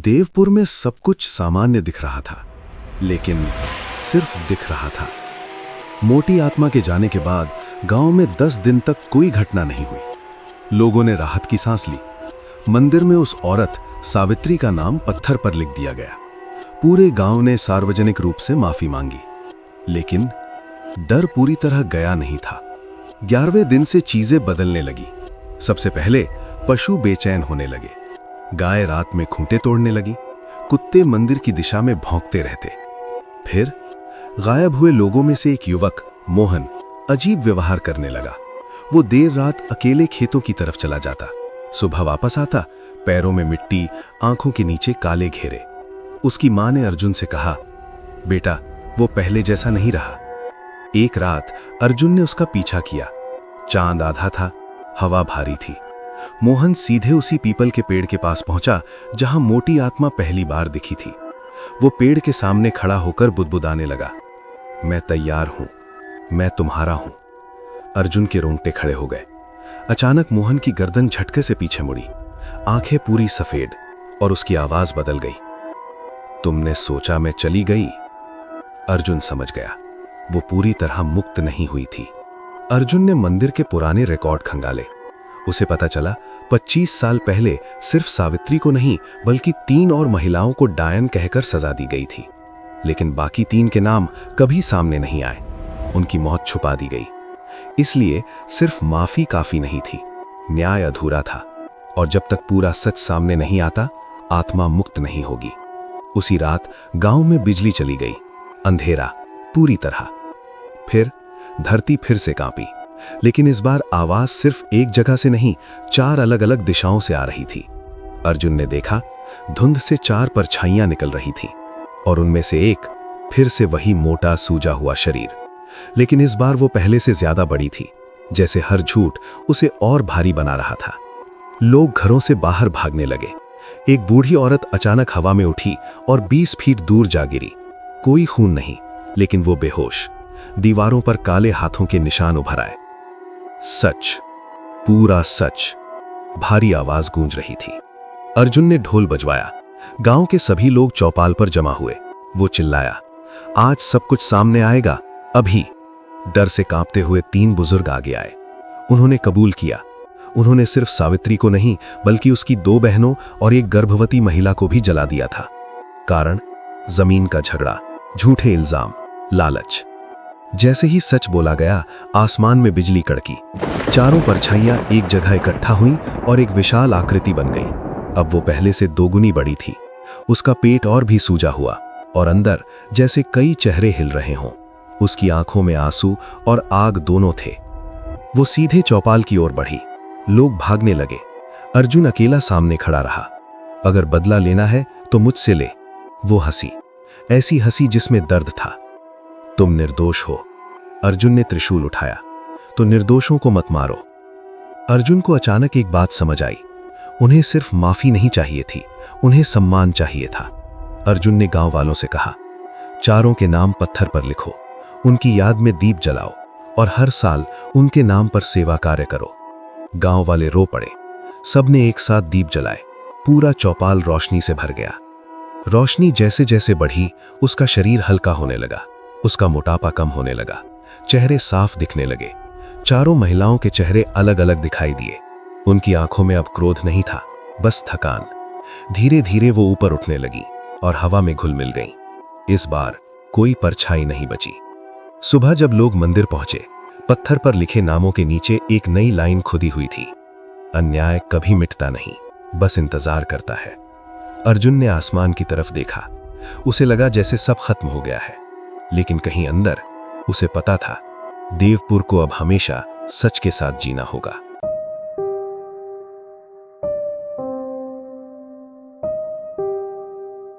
देवपुर में सब कुछ सामान्य दिख रहा था, लेकिन सिर्फ दिख रहा था। मोटी आत्मा के जाने के बाद गांव में 10 दिन तक कोई घटना नहीं हुई। लोगों ने राहत की सांस ली। मंदिर में उस औरत सावित्री का नाम पत्थर पर लिख दिया गया। पूरे गांव ने सार्वजनिक रूप से माफी मांगी, लेकिन डर पूरी तरह गया नहीं था। 11वें दिन से चीजें बदलने लगी। सबसे पहले पशु बेचैन होने लगे, गाय रात में खूंटे तोड़ने लगी, कुत्ते मंदिर की दिशा में भौंकते रहते। फिर गायब हुए लोगों में से एक युवक मोहन अजीब व्यवहार करने लगा। वो देर रात अकेले खेतों की तरफ चला जाता, सुबह वापस आता, पैरों में मिट्टी, आंखों के नीचे काले घेरे। उसकी मां ने अर्जुन से कहा, बेटा वो पहले जैसा नहीं रहा। एक रात अर्जुन ने उसका पीछा किया। चांद आधा था, हवा भारी थी। मोहन सीधे उसी पीपल के पेड़ के पास पहुंचा जहां मोटी आत्मा पहली बार दिखी थी। वो पेड़ के सामने खड़ा होकर बुदबुदाने लगा, मैं तैयार हूं, मैं तुम्हारा हूं। अर्जुन के रोंगटे खड़े हो गए। अचानक मोहन की गर्दन झटके से पीछे मुड़ी, आंखें पूरी सफेद, और उसकी आवाज बदल गई। तुमने सोचा मैं चली गई? अर्जुन समझ गया, वो पूरी तरह मुक्त नहीं हुई थी। अर्जुन ने मंदिर के पुराने रिकॉर्ड खंगाले। उसे पता चला 25 साल पहले सिर्फ सावित्री को नहीं बल्कि 3 और महिलाओं को डायन कहकर सजा दी गई थी, लेकिन बाकी 3 के नाम कभी सामने नहीं आए। उनकी मौत छुपा दी गई। इसलिए सिर्फ माफी काफी नहीं थी, न्याय अधूरा था, और जब तक पूरा सच सामने नहीं आता, आत्मा मुक्त नहीं होगी। उसी रात गांव में बिजली चली गई, अंधेरा पूरी तरह। फिर धरती फिर से कांपी, लेकिन इस बार आवाज सिर्फ एक जगह से नहीं, 4 अलग अलग दिशाओं से आ रही थी। अर्जुन ने देखा, धुंध से 4 परछाइयां निकल रही थी, और उनमें से एक फिर से वही मोटा सूजा हुआ शरीर, लेकिन इस बार वो पहले से ज्यादा बड़ी थी, जैसे हर झूठ उसे और भारी बना रहा था। लोग घरों से बाहर भागने लगे। एक बूढ़ी औरत अचानक हवा में उठी और 20 फीट दूर जा गिरी। कोई खून नहीं, लेकिन वो बेहोश। दीवारों पर काले हाथों के निशान उभर आए। सच, पूरा सच। भारी आवाज गूंज रही थी। अर्जुन ने ढोल बजवाया। गांव के सभी लोग चौपाल पर जमा हुए। वो चिल्लाया, आज सब कुछ सामने आएगा, अभी। डर से कांपते हुए 3 बुजुर्ग आगे आए। उन्होंने कबूल किया। उन्होंने सिर्फ सावित्री को नहीं बल्कि उसकी 2 बहनों और एक गर्भवती महिला को भी जला दिया था। कारण जमीन का झगड़ा, झूठे इल्जाम, लालच। जैसे ही सच बोला गया, आसमान में बिजली कड़की। 4 परछाइयां एक जगह इकट्ठा हुईं और एक विशाल आकृति बन गई। अब वो पहले से 2 गुनी बड़ी थी। उसका पेट और भी सूजा हुआ, और अंदर जैसे कई चेहरे हिल रहे हों। उसकी आंखों में आंसू और आग दोनों थे। वो सीधे चौपाल की ओर बढ़ी। लोग भागने लगे। अर्जुन अकेला सामने खड़ा रहा। अगर बदला लेना है तो मुझसे ले। वो हंसी, ऐसी हंसी जिसमें दर्द था। तुम निर्दोष हो। अर्जुन ने त्रिशूल उठाया, तो निर्दोषों को मत मारो। अर्जुन को अचानक एक बात समझ आई। उन्हें सिर्फ माफी नहीं चाहिए थी, उन्हें सम्मान चाहिए था। अर्जुन ने गांव वालों से कहा, 4 के नाम पत्थर पर लिखो, उनकी याद में दीप जलाओ, और हर साल उनके नाम पर सेवा कार्य करो। गांव वाले रो पड़े। सबने एक साथ दीप जलाए। पूरा चौपाल रोशनी से भर गया। रोशनी जैसे जैसे बढ़ी, उसका शरीर हल्का होने लगा, उसका मोटापा कम होने लगा, चेहरे साफ दिखने लगे। 4 महिलाओं के चेहरे अलग अलग दिखाई दिए। उनकी आंखों में अब क्रोध नहीं था, बस थकान। धीरे धीरे वो ऊपर उठने लगी और हवा में घुल मिल गई। इस बार कोई परछाई नहीं बची। सुबह जब लोग मंदिर पहुंचे, पत्थर पर लिखे नामों के नीचे एक नई लाइन खुदी हुई थी, अन्याय कभी मिटता नहीं, बस इंतजार करता है। अर्जुन ने आसमान की तरफ देखा। उसे लगा जैसे सब खत्म हो गया है, लेकिन कहीं अंदर उसे पता था, देवपुर को अब हमेशा सच के साथ जीना होगा।